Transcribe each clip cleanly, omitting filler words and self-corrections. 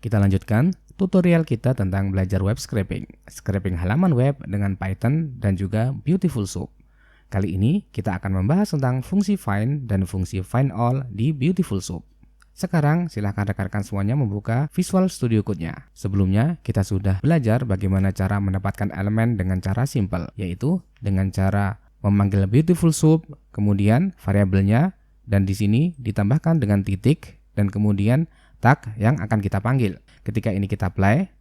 Kita lanjutkan tutorial kita tentang belajar web scraping, scraping halaman web dengan Python dan juga Beautiful Soup. Kali ini kita akan membahas tentang fungsi find dan fungsi find all di Beautiful Soup. Sekarang silahkan rekan-rekan semuanya membuka Visual Studio Code-nya. Sebelumnya kita sudah belajar bagaimana cara mendapatkan elemen dengan cara simple, yaitu dengan cara memanggil Beautiful Soup, kemudian variabelnya, dan di sini ditambahkan dengan titik, dan kemudian tag yang akan kita panggil. Ketika ini kita apply,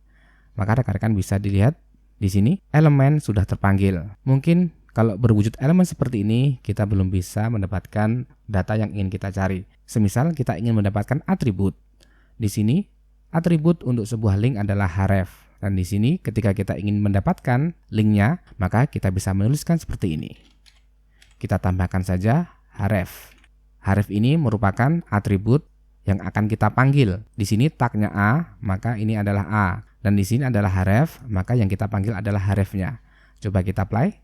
maka rekan-rekan bisa dilihat di sini elemen sudah terpanggil. Mungkin kalau berwujud elemen seperti ini, kita belum bisa mendapatkan data yang ingin kita cari. Semisal kita ingin mendapatkan atribut. Di sini atribut untuk sebuah link adalah href. Dan di sini ketika kita ingin mendapatkan linknya, maka kita bisa menuliskan seperti ini. Kita tambahkan saja href. Href ini merupakan atribut yang akan kita panggil. Di sini tagnya A, maka ini adalah A. Dan di sini adalah href, maka yang kita panggil adalah hrefnya. Coba kita apply.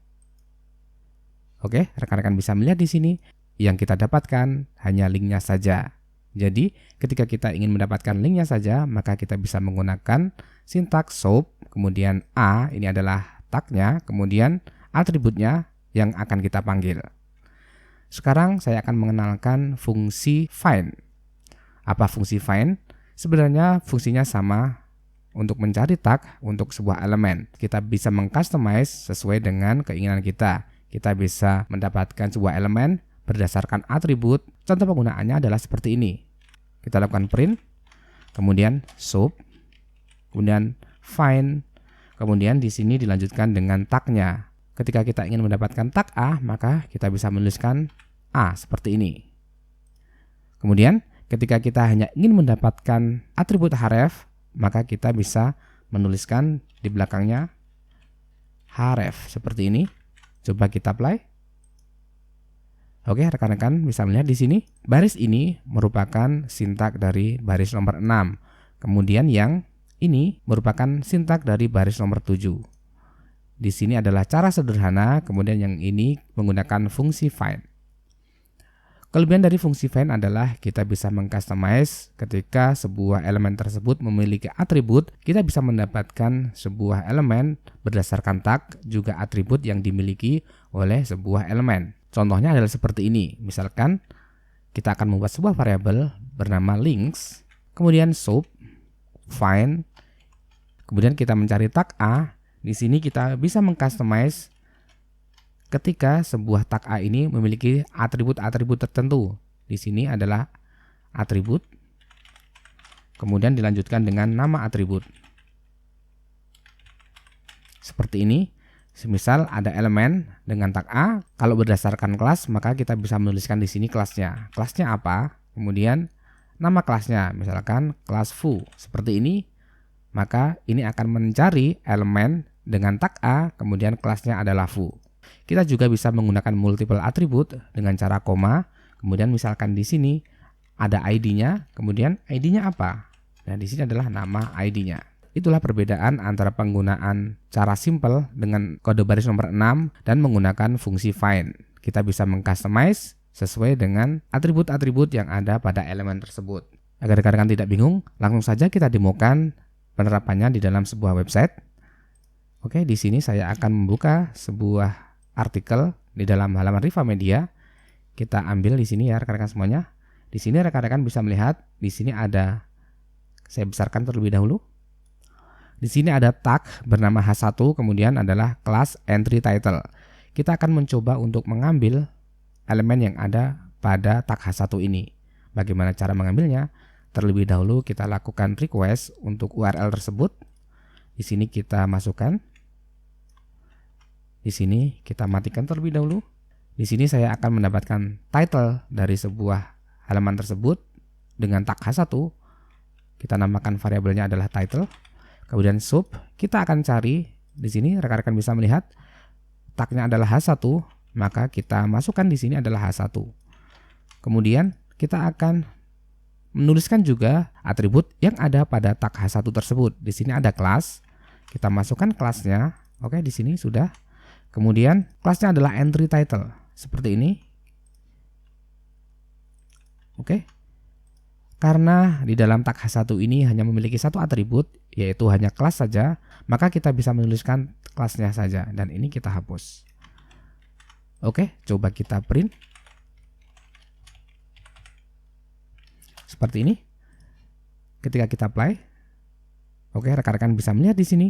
Oke, rekan-rekan bisa melihat di sini yang kita dapatkan hanya linknya saja. Jadi, ketika kita ingin mendapatkan linknya saja, maka kita bisa menggunakan sintaks SOAP, kemudian A, ini adalah tagnya, kemudian atributnya yang akan kita panggil. Sekarang saya akan mengenalkan fungsi find. Apa fungsi find? Sebenarnya fungsinya sama untuk mencari tag untuk sebuah elemen. Kita bisa mengcustomize sesuai dengan keinginan kita. Kita bisa mendapatkan sebuah elemen berdasarkan atribut. Contoh penggunaannya adalah seperti ini. Kita lakukan print, kemudian SOAP, kemudian find, kemudian di sini dilanjutkan dengan tagnya. Ketika kita ingin mendapatkan tag A, maka kita bisa menuliskan A seperti ini. Kemudian ketika kita hanya ingin mendapatkan atribut href, maka kita bisa menuliskan di belakangnya href seperti ini. Coba kita apply. Oke, rekan-rekan bisa melihat di sini baris ini merupakan sintak dari baris nomor 6. Kemudian yang ini merupakan sintak dari baris nomor 7. Di sini adalah cara sederhana, kemudian yang ini menggunakan fungsi find. Kelebihan dari fungsi find adalah kita bisa mengcustomize ketika sebuah elemen tersebut memiliki atribut, kita bisa mendapatkan sebuah elemen berdasarkan tag juga atribut yang dimiliki oleh sebuah elemen. Contohnya adalah seperti ini. Misalkan kita akan membuat sebuah variabel bernama links, kemudian SOAP, find, kemudian kita mencari tag A. Di sini kita bisa mengcustomize ketika sebuah tag A ini memiliki atribut-atribut tertentu. Di sini adalah atribut, kemudian dilanjutkan dengan nama atribut. Seperti ini. Semisal ada elemen dengan tag A, kalau berdasarkan kelas, maka kita bisa menuliskan di sini kelasnya. Kelasnya apa? Kemudian nama kelasnya, misalkan kelas foo. Seperti ini, maka ini akan mencari elemen dengan tag A, kemudian kelasnya adalah foo. Kita juga bisa menggunakan multiple atribut dengan cara koma. Kemudian misalkan di sini ada ID-nya, kemudian ID-nya apa? Nah, di sini adalah nama ID-nya. Itulah perbedaan antara penggunaan cara simple dengan kode baris nomor 6 dan menggunakan fungsi find. Kita bisa mengcustomize sesuai dengan atribut-atribut yang ada pada elemen tersebut. Agar rekan-rekan tidak bingung, langsung saja kita demokan penerapannya di dalam sebuah website. Oke, di sini saya akan membuka sebuah artikel di dalam halaman Riva Media. Kita ambil di sini ya rekan-rekan semuanya. Di sini rekan-rekan bisa melihat di sini ada, saya besarkan terlebih dahulu. Di sini ada tag bernama H1, kemudian adalah kelas entry title. Kita akan mencoba untuk mengambil elemen yang ada pada tag H1 ini. Bagaimana cara mengambilnya? Terlebih dahulu kita lakukan request untuk URL tersebut. Di sini kita masukkan. Di sini kita matikan terlebih dahulu. Di sini saya akan mendapatkan title dari sebuah halaman tersebut dengan tag H1. Kita namakan variabelnya adalah title. Kemudian sub, kita akan cari di sini rekan-rekan bisa melihat tagnya adalah H1, maka kita masukkan di sini adalah H1. Kemudian kita akan menuliskan juga atribut yang ada pada tag H1 tersebut. Di sini ada kelas. Kita masukkan kelasnya. Oke, di sini sudah. Kemudian kelasnya adalah entry title. Seperti ini. Oke. Karena di dalam tag H1 ini hanya memiliki satu atribut, yaitu hanya kelas saja, maka kita bisa menuliskan kelasnya saja, dan ini kita hapus. Oke, coba kita print. Seperti ini. Ketika kita apply, oke, rekan-rekan bisa melihat di sini.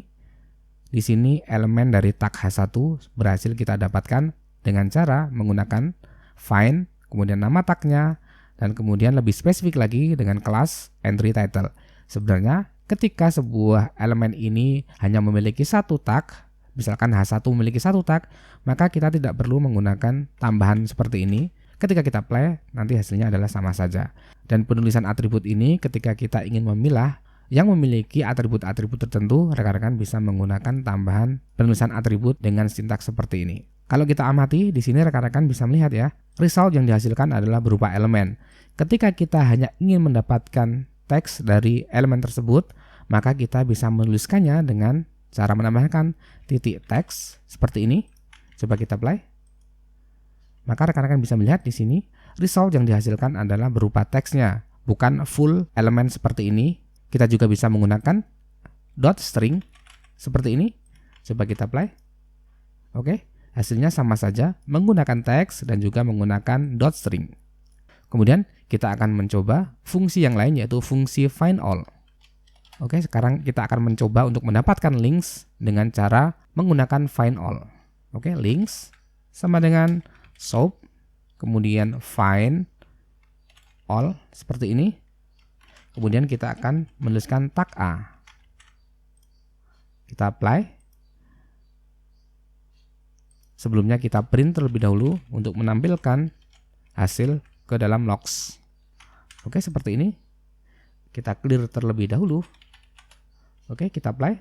Di sini elemen dari tag H1 berhasil kita dapatkan dengan cara menggunakan find, kemudian nama tagnya, dan kemudian lebih spesifik lagi dengan kelas entry title. Sebenarnya ketika sebuah elemen ini hanya memiliki satu tag, misalkan H1 memiliki satu tag, maka kita tidak perlu menggunakan tambahan seperti ini. Ketika kita play, nanti hasilnya adalah sama saja. Dan penulisan atribut ini ketika kita ingin memilah yang memiliki atribut-atribut tertentu, rekan-rekan bisa menggunakan tambahan penulisan atribut dengan sintaks seperti ini. Kalau kita amati, di sini rekan-rekan bisa melihat ya, result yang dihasilkan adalah berupa elemen. Ketika kita hanya ingin mendapatkan teks dari elemen tersebut, maka kita bisa menuliskannya dengan cara menambahkan titik teks seperti ini. Coba kita play. Maka rekan-rekan bisa melihat di sini result yang dihasilkan adalah berupa teksnya, bukan full elemen seperti ini. Kita juga bisa menggunakan dot string seperti ini. Coba kita play. Oke, hasilnya sama saja menggunakan teks dan juga menggunakan dot string. Kemudian kita akan mencoba fungsi yang lain, yaitu fungsi find all. Oke, sekarang kita akan mencoba untuk mendapatkan links dengan cara menggunakan find all. Oke, links sama dengan SOAP, kemudian find all seperti ini. Kemudian kita akan menuliskan tag A. Kita apply. Sebelumnya kita print terlebih dahulu untuk menampilkan hasil ke dalam logs. Oke, seperti ini. Kita clear terlebih dahulu. Oke, kita apply.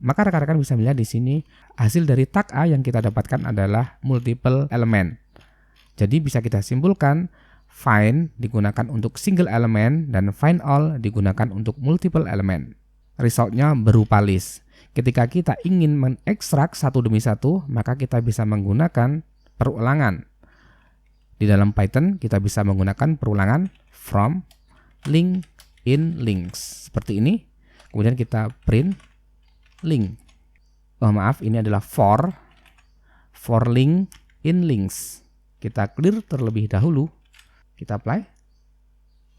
Maka rekan-rekan bisa melihat di sini hasil dari tag A yang kita dapatkan adalah multiple element. Jadi bisa kita simpulkan find digunakan untuk single element dan find all digunakan untuk multiple element. Resultnya berupa list. Ketika kita ingin mengekstrak satu demi satu, maka kita bisa menggunakan perulangan. Di dalam Python kita bisa menggunakan perulangan from, link, in, links. Seperti ini. Kemudian kita print link. Maaf, ini adalah for link in links. Kita clear terlebih dahulu. Kita apply.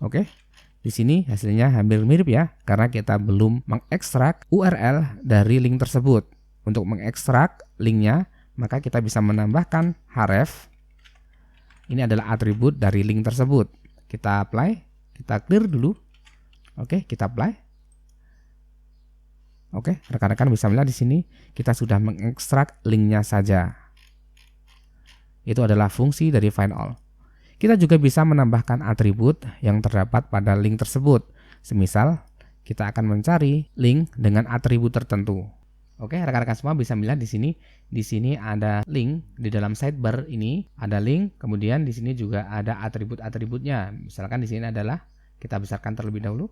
Oke. Di sini hasilnya hampir mirip ya, karena kita belum mengekstrak URL dari link tersebut. Untuk mengekstrak linknya, maka kita bisa menambahkan href. Ini adalah atribut dari link tersebut. Kita apply, kita clear dulu. Oke, kita apply. Oke, rekan-rekan bisa melihat di sini kita sudah mengekstrak linknya saja. Itu adalah fungsi dari find all. Kita juga bisa menambahkan atribut yang terdapat pada link tersebut. Semisal kita akan mencari link dengan atribut tertentu. Oke, rekan-rekan semua bisa melihat di sini. Di sini ada link di dalam sidebar ini, ada link. Kemudian di sini juga ada atribut-atributnya. Misalkan di sini adalah, kita besarkan terlebih dahulu.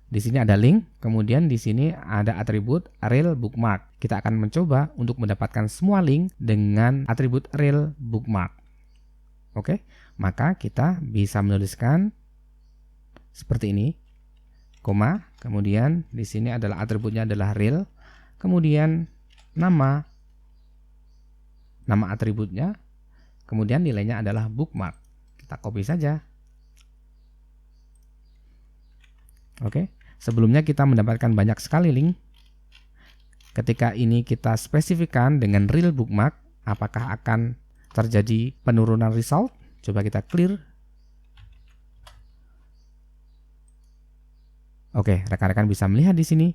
Di sini ada link, kemudian di sini ada atribut rel bookmark. Kita akan mencoba untuk mendapatkan semua link dengan atribut rel bookmark. Oke, maka kita bisa menuliskan seperti ini, koma, kemudian di sini adalah atributnya adalah rel, kemudian nama atributnya, kemudian nilainya adalah bookmark. Kita copy saja. Oke. Sebelumnya kita mendapatkan banyak sekali link. Ketika ini kita spesifikkan dengan real bookmark, apakah akan terjadi penurunan result? Coba kita clear. Oke, rekan-rekan bisa melihat di sini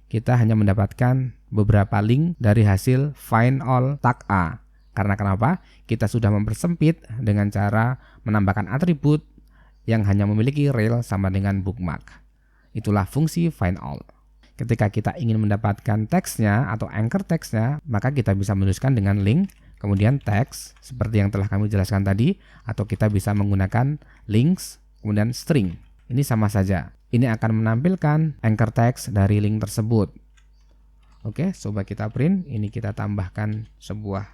kita hanya mendapatkan beberapa link dari hasil find all tag A. Karena kenapa? Kita sudah mempersempit dengan cara menambahkan atribut yang hanya memiliki rel sama dengan bookmark. Itulah fungsi find all. Ketika kita ingin mendapatkan teksnya atau anchor teksnya, maka kita bisa menuliskan dengan link, kemudian teks seperti yang telah kami jelaskan tadi, atau kita bisa menggunakan links, kemudian string. Ini sama saja. Ini akan menampilkan anchor text dari link tersebut. Oke, coba kita print. Ini kita tambahkan sebuah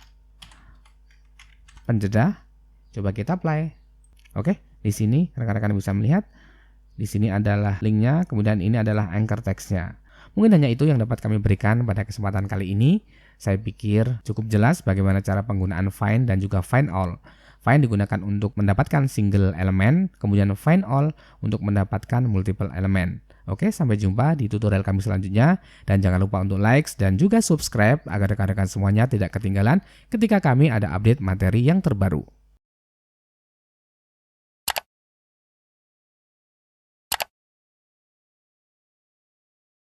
penjeda. Coba kita apply. Oke, Di sini rekan-rekan bisa melihat, di sini adalah linknya, kemudian ini adalah anchor text-nya. Mungkin hanya itu yang dapat kami berikan pada kesempatan kali ini. Saya pikir cukup jelas bagaimana cara penggunaan find dan juga find all. Find digunakan untuk mendapatkan single elemen, kemudian find all untuk mendapatkan multiple elemen. Oke, sampai jumpa di tutorial kami selanjutnya. Dan jangan lupa untuk like dan juga subscribe agar rekan-rekan semuanya tidak ketinggalan ketika kami ada update materi yang terbaru.